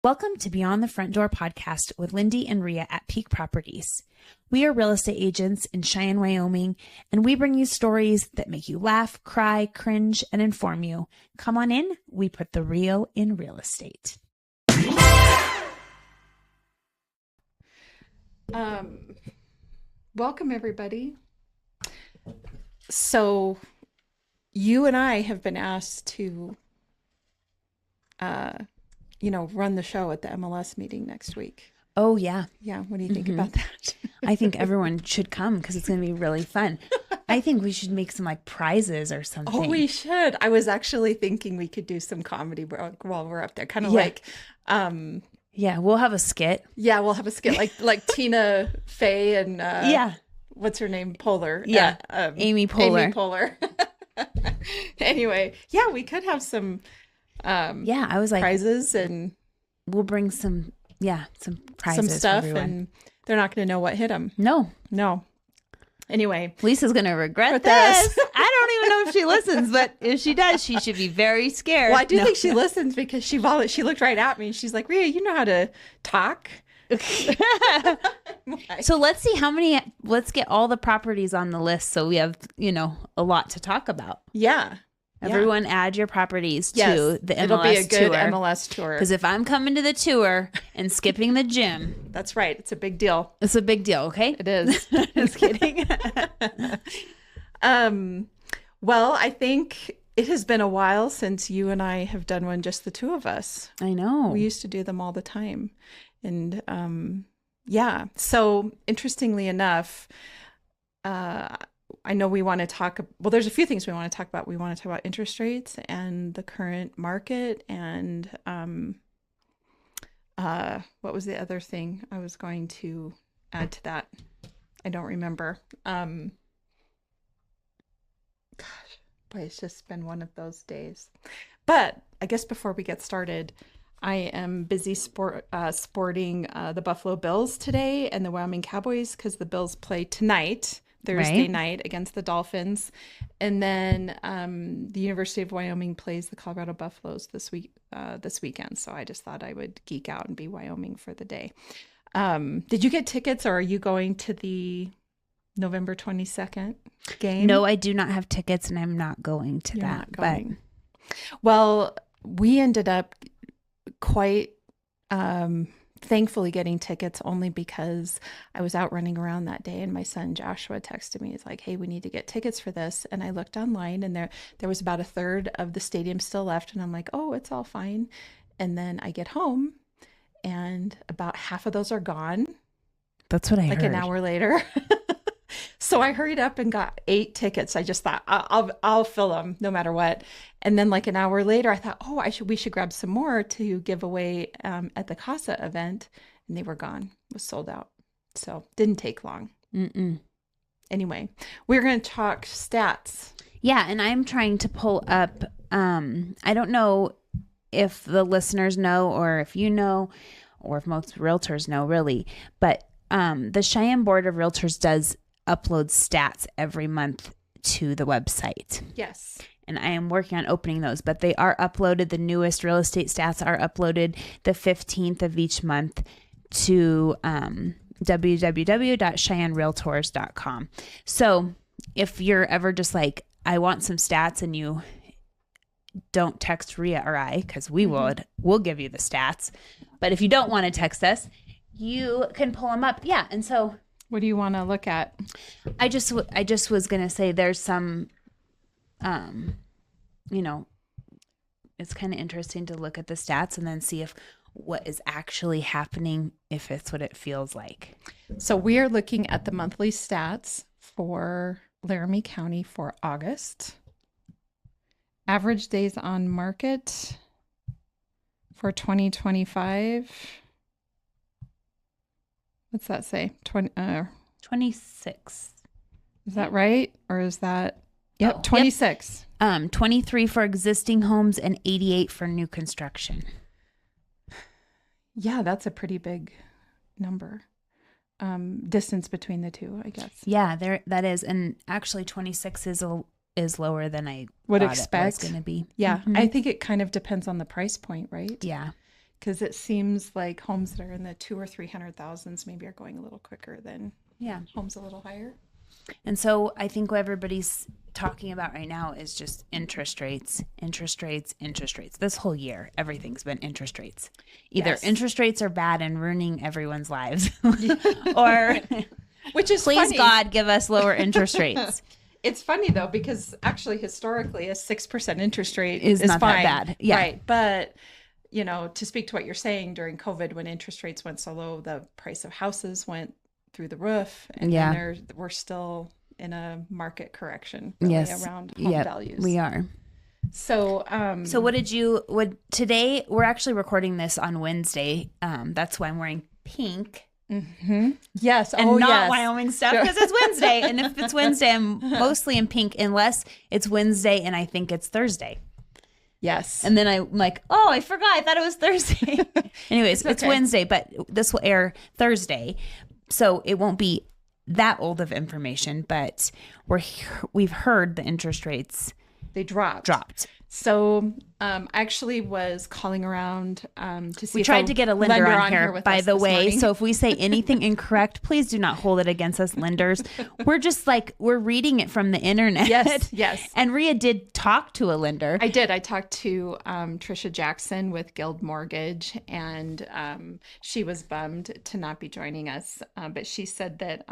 Welcome to Beyond the Front Door podcast with Lindee and Rhea at Peak Properties. We are real estate agents in Cheyenne, Wyoming, and we bring you stories that make you laugh, cry, cringe, and inform you. Come on in. We put the real in real estate. Welcome, everybody. So you and I have been asked to run the show at the MLS meeting next week. Oh, yeah. Yeah. What do you think about that? I think everyone should come because it's going to be really fun. I think we should make some prizes or something. Oh, we should. I was actually thinking we could do some comedy while we're up there. Kind of Yeah, we'll have a skit. Yeah, we'll have a skit like Tina Fey and what's her name? Poehler. Yeah. Amy Poehler. Amy Poehler. Anyway, yeah, we could have some I was like prizes, and we'll bring some prizes, some stuff, for everyone. and they're not going to know what hit them. No. Anyway, Lisa's going to regret this. I don't even know if she listens, but if she does, she should be very scared. Well, I do think she listens because she looked right at me and she's like, Rhea, you know how to talk. So let's see let's get all the properties on the list so we have, a lot to talk about. Yeah. Everyone add your properties to the MLS tour. It'll be a good MLS tour. Because if I'm coming to the tour and skipping the gym. That's right. It's a big deal. It's a big deal, okay? It is. Just kidding. Well, I think it has been a while since you and I have done one, just the two of us. I know. We used to do them all the time. And so interestingly enough, I know we want to talk, well, there's a few things we want to talk about. We want to talk about interest rates and the current market and what was the other thing I was going to add to that? I don't remember. Gosh, boy, it's just been one of those days. But I guess before we get started, I am busy sporting the Buffalo Bills today and the Wyoming Cowboys because the Bills play tonight. Thursday night against the Dolphins. And then the University of Wyoming plays the Colorado Buffaloes this weekend. So I just thought I would geek out and be Wyoming for the day. Did you get tickets, or are you going to the November 22nd game? No, I do not have tickets and I'm not going to that. But well, we ended up quite thankfully getting tickets only because I was out running around that day and my son Joshua texted me. He's like, hey, we need to get tickets for this. And I looked online and there was about a third of the stadium still left. And I'm like, oh, it's all fine. And then I get home and about half of those are gone. That's what I heard. Like an hour later. So I hurried up and got 8 tickets. I just thought I'll fill them no matter what. And then like an hour later, I thought, oh, we should grab some more to give away at the Casa event. And they were gone. It was sold out. So didn't take long. Anyway, we're going to talk stats. Yeah. And I'm trying to pull up, I don't know if the listeners know or if you know, or if most realtors know really, but the Cheyenne Board of Realtors does upload stats every month to the website. Yes. And I am working on opening those, but they are uploaded. The newest real estate stats are uploaded the 15th of each month to www.cheyennerealtors.com. So if you're ever just like, I want some stats, and you don't text Rhea or I, because we'll give you the stats. But if you don't want to text us, you can pull them up. Yeah. And so what do you want to look at? I just was going to say there's some, it's kind of interesting to look at the stats and then see if what is actually happening, if it's what it feels like. So we are looking at the monthly stats for Laramie County for August. Average days on market for 2025. What's that say? 26. Is that right? Or is that? Yep, 26. Yep. 23 for existing homes and 88 for new construction. Yeah, that's a pretty big number. Distance between the two, I guess. Yeah, that is. And actually 26 is lower than I would thought expect it was going to be. Yeah, I think it kind of depends on the price point, right? Yeah. because it seems like homes that are in the 200,000 or 300,000s maybe are going a little quicker than homes a little higher. And so I think what everybody's talking about right now is just interest rates, interest rates, interest rates. This whole year, everything's been interest rates. Either interest rates are bad and ruining everyone's lives, or which is please funny. God give us lower interest rates. It's funny though, because actually historically a 6% interest rate is not fine. that bad. Yeah. Right. But to speak to what you're saying, during COVID, when interest rates went so low, the price of houses went through the roof, and we're still in a market correction around home values. We are. So today we're actually recording this on Wednesday. That's why I'm wearing pink. Mm-hmm. Yes. And not Wyoming stuff, because it's Wednesday. And if it's Wednesday, I'm mostly in pink, unless it's Wednesday and I think it's Thursday. Yes. And then I'm like, oh, I forgot. I thought it was Thursday. Anyways, it's Wednesday, but this will air Thursday. So it won't be that old of information, but we've heard the interest rates. They dropped. So I actually was calling around to see. We tried to get a lender on here by the way. So if we say anything incorrect, please do not hold it against us lenders. We're just we're reading it from the internet. Yes. And Rhea did talk to a lender. I did. I talked to Trisha Jackson with Guild Mortgage, and she was bummed to not be joining us. But she said that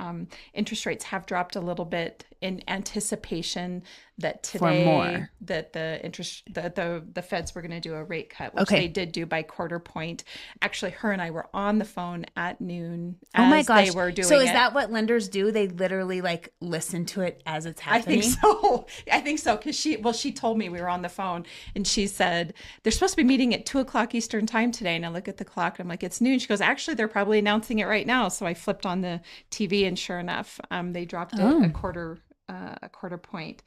interest rates have dropped a little bit in anticipation that today that the feds were going to do a rate cut, which they did do by quarter point. Actually, her and I were on the phone at noon as my gosh. they were doing So is that what lenders do? They literally listen to it as it's happening? I think so. Because she told me, we were on the phone, and she said, they're supposed to be meeting at 2:00 Eastern time today. And I look at the clock and I'm like, it's noon. She goes, actually, they're probably announcing it right now. So I flipped on the TV, and sure enough, they dropped a quarter point.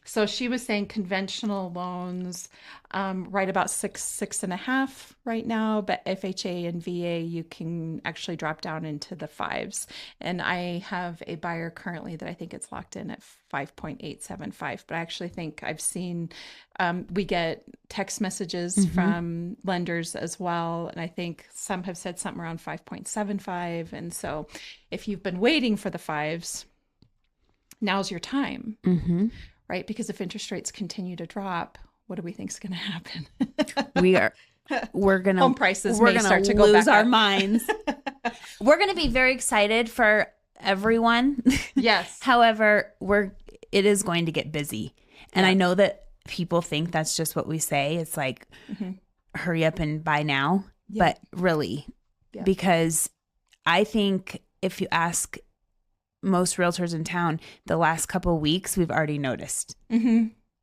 So she was saying conventional loans, right about 6.5 right now, but FHA and VA, you can actually drop down into the 5s. And I have a buyer currently that I think it's locked in at 5.875. But I actually think I've seen, we get text messages from lenders as well. And I think some have said something around 5.75. And so if you've been waiting for the 5s, now's your time. Right? Because if interest rates continue to drop, what do we think is going to happen? We're going to home prices may start to go lose back our up. minds. We're going to be very excited for everyone. Yes. However, it is going to get busy. And I know that people think that's just what we say. It's like, hurry up and buy now. But really, because I think if you ask most realtors in town, the last couple of weeks, we've already noticed.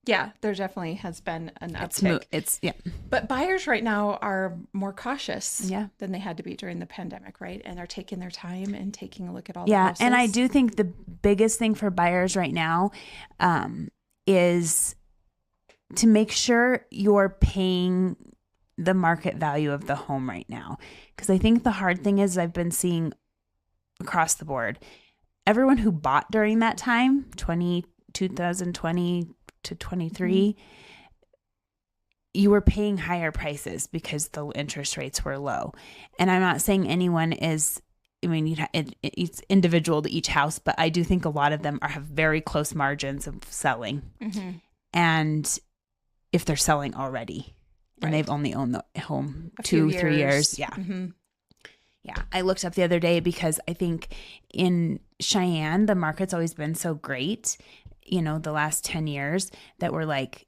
Yeah, there definitely has been an uptick. But buyers right now are more cautious than they had to be during the pandemic, right? And they're taking their time and taking a look at all the houses. And I do think the biggest thing for buyers right now is to make sure you're paying the market value of the home right now. Because I think the hard thing is, I've been seeing across the board, everyone who bought during that time, 2020 to 23, you were paying higher prices because the interest rates were low. And I'm not saying anyone is, it's individual to each house, but I do think a lot of them have very close margins of selling. And if they're selling already, and they've only owned the home 2-3 years. Yeah, I looked up the other day because I think in Cheyenne, the market's always been so great, the last 10 years, that we're like,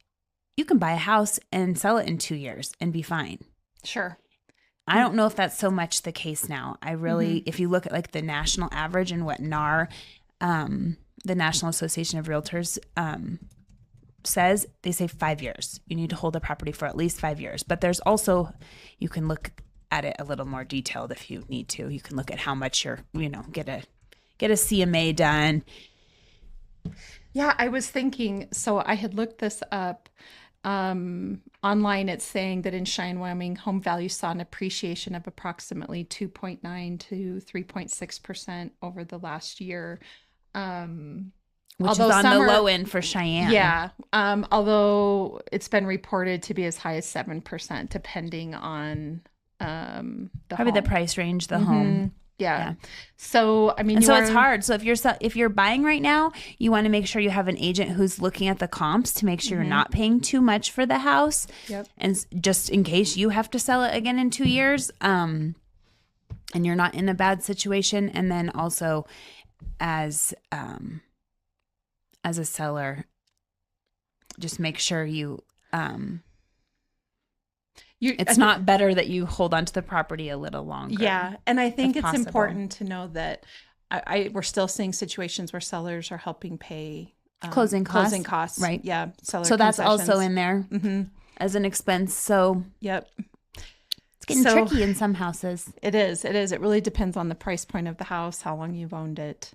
you can buy a house and sell it in 2 years and be fine. Sure. I don't know if that's so much the case now. I really, if you look at the national average and what NAR, the National Association of Realtors, says, they say 5 years. You need to hold a property for at least 5 years. But there's also, you can look at it a little more detailed if you need to. You can look at how much you're, get a CMA done. Yeah, I was thinking, so I had looked this up. Online, it's saying that in Cheyenne, Wyoming, home values saw an appreciation of approximately 2.9 to 3.6% over the last year. Which is on the low end for Cheyenne. Yeah. Although it's been reported to be as high as 7%, depending on Probably the price range, the home. Yeah. So, I mean, and so it's hard. So if you're buying right now, you want to make sure you have an agent who's looking at the comps to make sure you're not paying too much for the house. Yep. And just in case you have to sell it again in 2 years, and you're not in a bad situation. And then also as a seller, just make sure it's not better that you hold on to the property a little longer. Yeah. And I think it's important to know that we're still seeing situations where sellers are helping pay closing costs. Right. Yeah. So that's also in there as an expense. So yep. It's getting tricky in some houses. It is. It really depends on the price point of the house, how long you've owned it,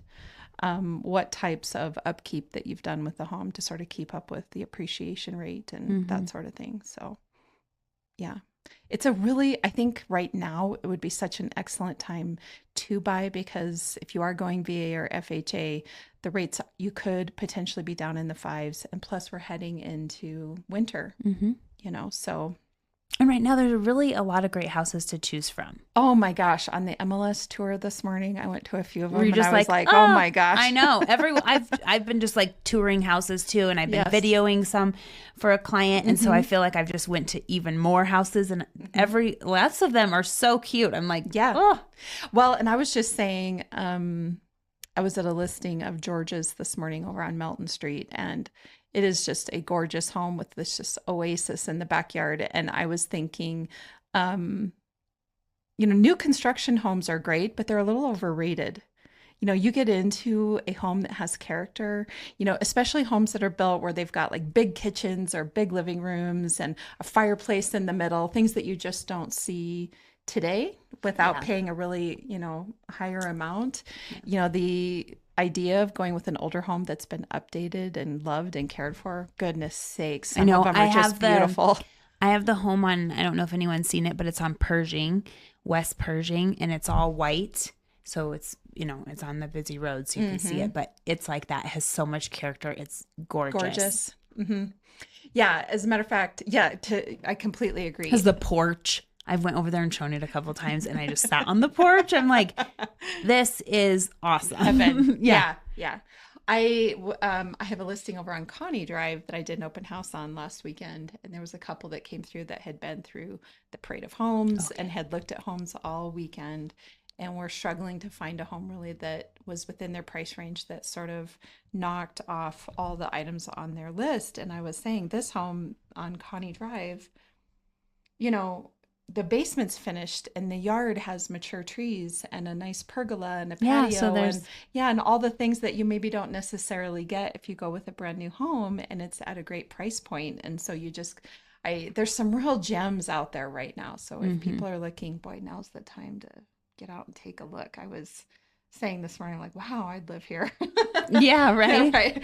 what types of upkeep that you've done with the home to sort of keep up with the appreciation rate and that sort of thing. So yeah, it's I think right now it would be such an excellent time to buy, because if you are going VA or FHA, the rates, you could potentially be down in the 5s. And plus we're heading into winter, so. And right now there's really a lot of great houses to choose from. Oh my gosh. On the MLS tour this morning, I went to a few of them and I was like, oh my gosh. I know. I've been just like touring houses too. And I've been videoing some for a client. And so I feel like I've just went to even more houses, and lots of them are so cute. I'm like, yeah. Oh. Well, and I was just saying, I was at a listing of George's this morning over on Melton Street, and it is just a gorgeous home with this just oasis in the backyard. And I was thinking, new construction homes are great, but they're a little overrated. You get into a home that has character, especially homes that are built where they've got like big kitchens or big living rooms and a fireplace in the middle, things that you just don't see today without paying a really, higher amount. The idea of going with an older home that's been updated and loved and cared for, goodness sakes, some of them are just beautiful. I have the home on, I don't know if anyone's seen it, but it's on Pershing, West Pershing, and it's all white. So it's, it's on the busy road, so you can see it, but it's like that. It has so much character. It's gorgeous. Yeah. As a matter of fact, I completely agree. Has the porch. I've went over there and shown it a couple of times, and I just sat on the porch. I'm like, this is awesome. Heaven. Yeah. I have a listing over on Connie Drive that I did an open house on last weekend, and there was a couple that came through that had been through the Parade of Homes and had looked at homes all weekend, and were struggling to find a home really that was within their price range that sort of knocked off all the items on their list. And I was saying, this home on Connie Drive, the basement's finished and the yard has mature trees and a nice pergola and a patio and all the things that you maybe don't necessarily get if you go with a brand new home, and it's at a great price point. And so there's some real gems out there right now. So if people are looking, boy, now's the time to get out and take a look. I was saying this morning, like, wow, I'd live here. Yeah, right. Right.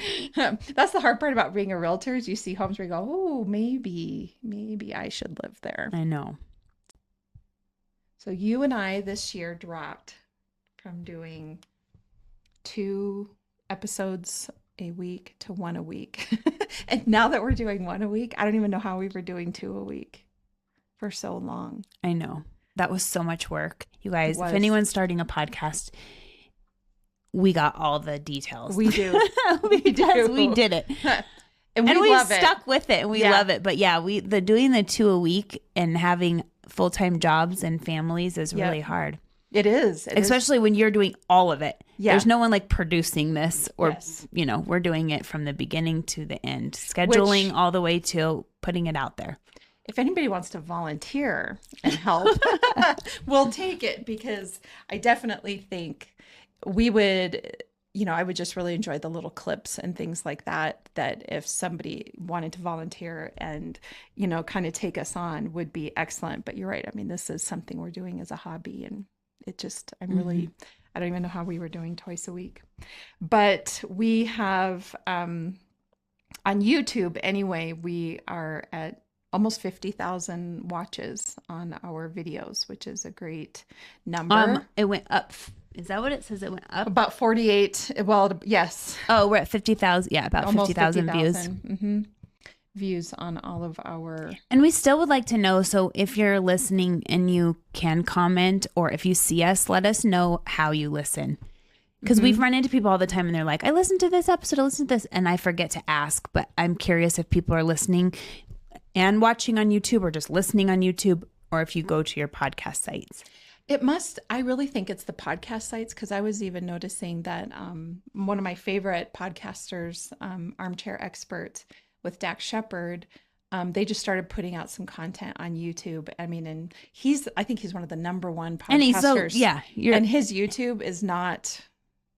That's the hard part about being a realtor, is you see homes where you go, oh, maybe I should live there. I know. So you and I this year dropped from doing 2 episodes a week to 1 a week. And now that we're doing 1 a week, I don't even know how we were doing 2 a week for so long. I know. That was so much work. You guys, if anyone's starting a podcast, we got all the details. We do. We did it. And we love it. Stuck with it, and we love it. But yeah, doing the 2 a week and having full-time jobs and families is really hard. It is. Especially when you're doing all of it. Yeah. There's no one like producing this, or, we're doing it from the beginning to the end, scheduling all the way to putting it out there. If anybody wants to volunteer and help, we'll take it, because I definitely think we would, I would just really enjoy the little clips and things like that if somebody wanted to volunteer and, kind of take us on, would be excellent. But you're right. I mean, this is something we're doing as a hobby, and it just, I don't even know how we were doing twice a week. But we have, on YouTube anyway, we are at almost 50,000 watches on our videos, which is a great number. It went up. Is that what it says? It went up? About 48. Well, yes. Oh, we're at 50,000. Yeah, about 50,000 views. views on all of our. And we still would like to know. So if you're listening and you can comment, or if you see us, let us know how you listen. Because we've run into people all the time and they're like, I listened to this episode, I listened to this. And I forget to ask, but I'm curious if people are listening and watching on YouTube, or just listening on YouTube, or if you go to your podcast sites. I really think it's the podcast sites, because I was even noticing that one of my favorite podcasters, Armchair Expert with Dax Shepard, they just started putting out some content on YouTube. I mean, and I think he's one of the number one podcasters. And he's so, and his YouTube is not,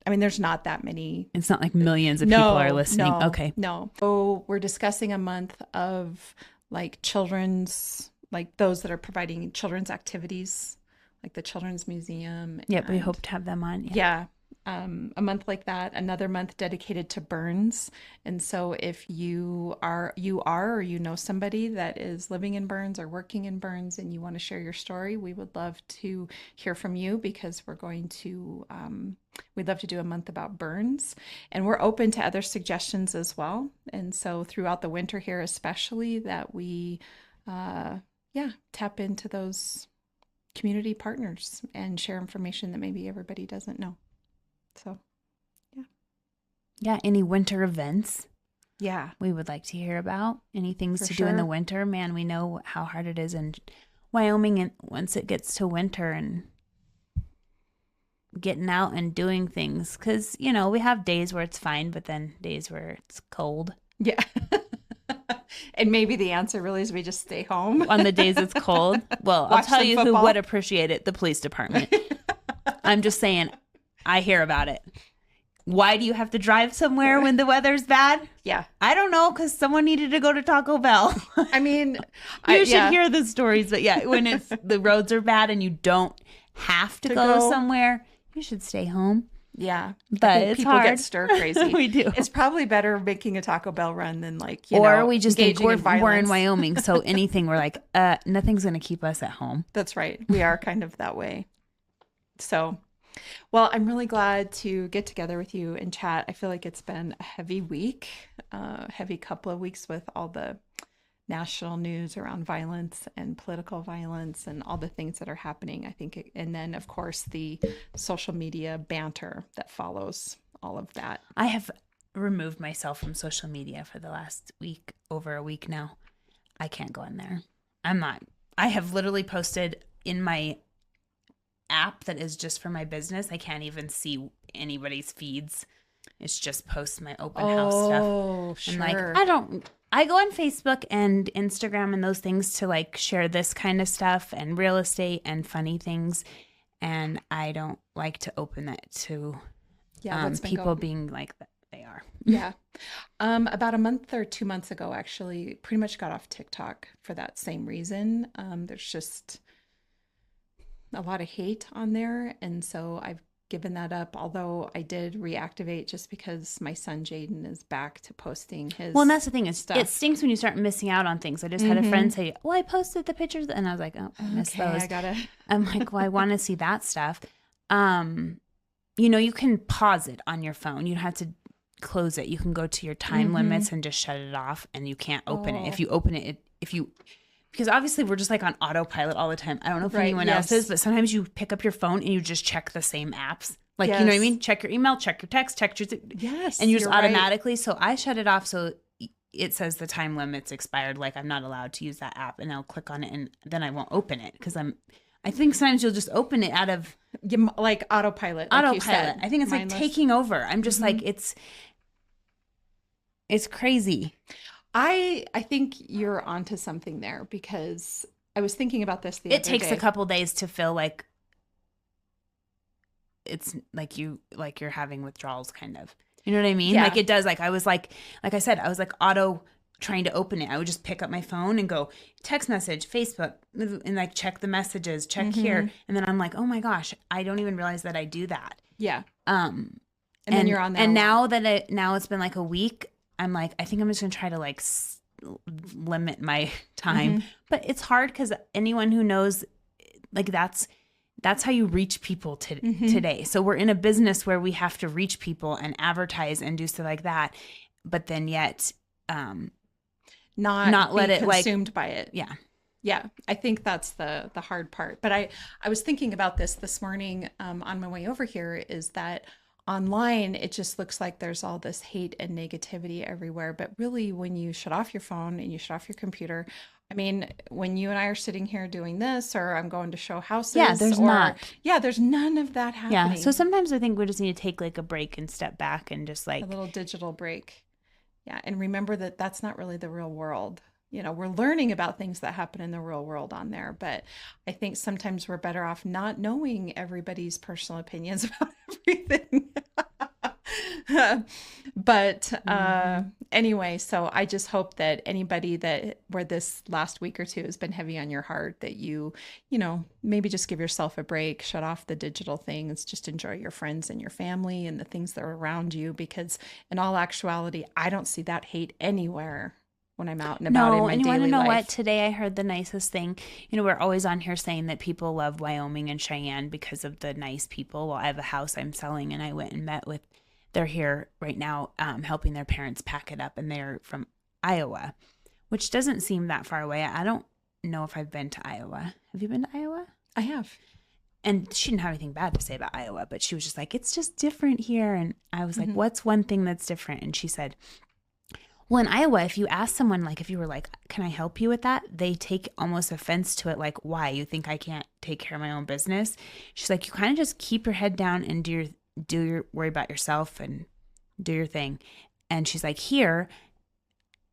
I mean, there's not that many. It's not like millions of people are listening. Okay. No. So we're discussing a month of like children's, like those that are providing children's activities, like the Children's Museum. Yep, we hope to have them on. Yeah. A month like that. Another month dedicated to burns. And so if you are or you know somebody that is living in burns or working in burns and you want to share your story, we would love to hear from you, because we're going to we'd love to do a month about burns, and we're open to other suggestions as well. And so throughout the winter here, especially, that we tap into those community partners and share information that maybe everybody doesn't know. So, yeah. Any winter events? Yeah, we would like to hear about. Any things to do in the winter? Man, we know how hard it is in Wyoming, and once it gets to winter, and getting out and doing things, because we have days where it's fine, but then days where it's cold. Yeah. And maybe the answer really is we just stay home on the days it's cold. Well, I'll tell you who would appreciate it: the police department. I'm just saying, I hear about it. Why do you have to drive somewhere when the weather's bad? Yeah. I don't know, because someone needed to go to Taco Bell. I mean, you should hear the stories. But yeah, when the roads are bad and you don't have to go somewhere, you should stay home. Yeah. But it's people hard. Get stir crazy. We do. It's probably better making a Taco Bell run than we just think we're in Wyoming. So anything, we're like, nothing's going to keep us at home. That's right. We are kind of that way. So, well, I'm really glad to get together with you and chat. I feel like it's been a heavy week, heavy couple of weeks with all the national news around violence and political violence and all the things that are happening, I think. And then, of course, the social media banter that follows all of that. I have removed myself from social media for the last week, over a week now. I can't go in there. I have literally posted in my app that is just for my business. I can't even see anybody's feeds. It's just post my open house stuff. Oh, sure. And I go on Facebook and Instagram and those things to like share this kind of stuff and real estate and funny things. And I don't like to open that to people being like that they are. Yeah. About a month or 2 months ago, actually, pretty much got off TikTok for that same reason. There's just a lot of hate on there. And so I've given that up, although I did reactivate just because my son Jaden is back to posting his Well, and that's the thing. It stuff. stinks when you start missing out on things. I just had a friend say, well, I posted the pictures, and I was like, oh, I missed those. I'm like, well, I want to see that stuff. You can pause it on your phone. You don't have to close it. You can go to your time limits and just shut it off, and you can't open it. If you open it, because obviously we're just like on autopilot all the time. I don't know if anyone else is, but sometimes you pick up your phone and you just check the same apps. Like, you know what I mean? Check your email, check your text, check your... Yes, and you just automatically... Right. So I shut it off so it says the time limit's expired. Like, I'm not allowed to use that app. And I'll click on it and then I won't open it because I think sometimes you'll just open it out of... Like autopilot. I think it's mindless. Like taking over. I'm just like, it's crazy. I think you're onto something there, because I was thinking about this the other day. It takes a couple days to feel like it's like you're having withdrawals, kind of. You know what I mean? Yeah. Like it does. Like I was like I said, I was like auto trying to open it. I would just pick up my phone and go text message, Facebook, and like check the messages, check here. And then I'm like, oh my gosh, I don't even realize that I do that. Yeah. And then you're on there. And now it's been like a week, I'm like, I think I'm just going to try to like limit my time. But it's hard because anyone who knows, like that's how you reach people today. So we're in a business where we have to reach people and advertise and do stuff like that. But then yet, not let be it consumed by it. Yeah. Yeah, I think that's the hard part. But I was thinking about this morning on my way over here, is that online it just looks like there's all this hate and negativity everywhere. But really, when you shut off your phone and you shut off your computer, I mean, when you and I are sitting here doing this, or I'm going to show houses, there's not. Yeah, there's none of that happening. Yeah, so sometimes I think we just need to take like a break and step back and just like a little digital break. Yeah, and remember that that's not really the real world. You know, we're learning about things that happen in the real world on there, but I think sometimes we're better off not knowing everybody's personal opinions about everything. But anyway, so I just hope that anybody that where this last week or two has been heavy on your heart, that you know, maybe just give yourself a break, shut off the digital things, just enjoy your friends and your family and the things that are around you, because in all actuality, I don't see that hate anywhere when I'm out and about in my daily life. No, and you want to know what? Today I heard the nicest thing. You know, we're always on here saying that people love Wyoming and Cheyenne because of the nice people. Well, I have a house I'm selling, and I went and met with, they're here right now helping their parents pack it up, and they're from Iowa, which doesn't seem that far away. I don't know if I've been to Iowa. Have you been to Iowa? I have. And she didn't have anything bad to say about Iowa, but she was just like, it's just different here. And I was like, what's one thing that's different? And she said, well, in Iowa, if you ask someone, like, if you were like, can I help you with that? They take almost offense to it. Like, why? You think I can't take care of my own business? She's like, you kind of just keep your head down and worry about yourself and do your thing. And she's like, here.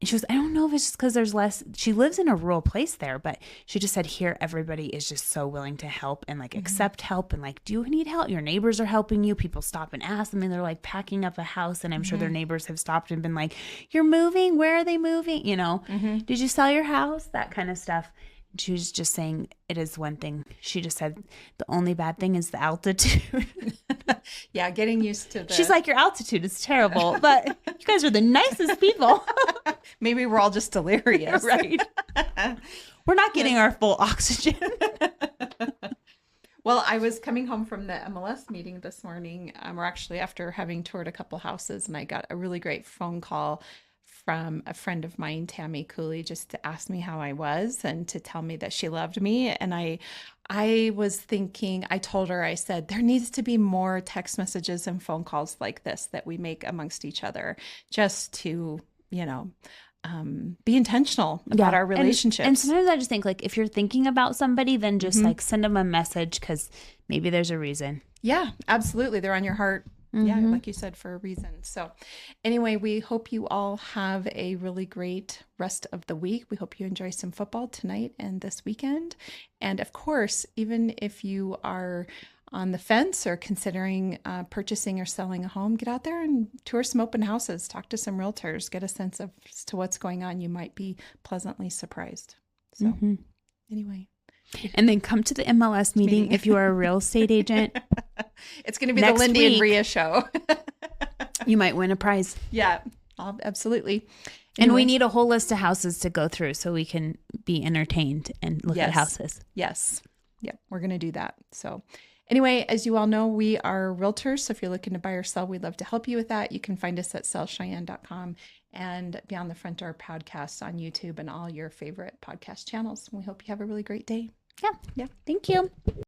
And she was, I don't know if it's just because there's less, she lives in a rural place there, but she just said here, everybody is just so willing to help and like accept help. And like, do you need help? Your neighbors are helping you. People stop and ask them, and they're like packing up a house. And I'm sure their neighbors have stopped and been like, you're moving. Where are they moving? You know, did you sell your house? That kind of stuff. And she was just saying it is one thing. She just said the only bad thing is the altitude. Yeah, getting used to the... She's like, your altitude is terrible, but you guys are the nicest people. Maybe we're all just delirious. Right. We're not getting our full oxygen. Well, I was coming home from the MLS meeting this morning, or actually after having toured a couple houses, and I got a really great phone call from a friend of mine, Tammy Cooley, just to ask me how I was and to tell me that she loved me. And I was thinking, I told her, I said, there needs to be more text messages and phone calls like this that we make amongst each other, just to, you know, be intentional about our relationships. And sometimes I just think, like, if you're thinking about somebody, then just like send them a message, because maybe there's a reason. Yeah, absolutely. They're on your heart. Yeah, like you said, for a reason. So anyway, we hope you all have a really great rest of the week. We hope you enjoy some football tonight and this weekend. And of course, even if you are on the fence or considering purchasing or selling a home, get out there and tour some open houses, talk to some realtors, get a sense of as to what's going on. You might be pleasantly surprised. So anyway. And then come to the MLS meeting if you are a real estate agent. It's going to be the Lindee and Rhea show. You might win a prize. Yeah, absolutely. And we need a whole list of houses to go through so we can be entertained and look at houses. Yes. Yep. We're going to do that. So anyway, as you all know, we are realtors. So if you're looking to buy or sell, we'd love to help you with that. You can find us at sellcheyenne.com and Beyond the Front Door podcast on YouTube and all your favorite podcast channels. We hope you have a really great day. Yeah. Thank you.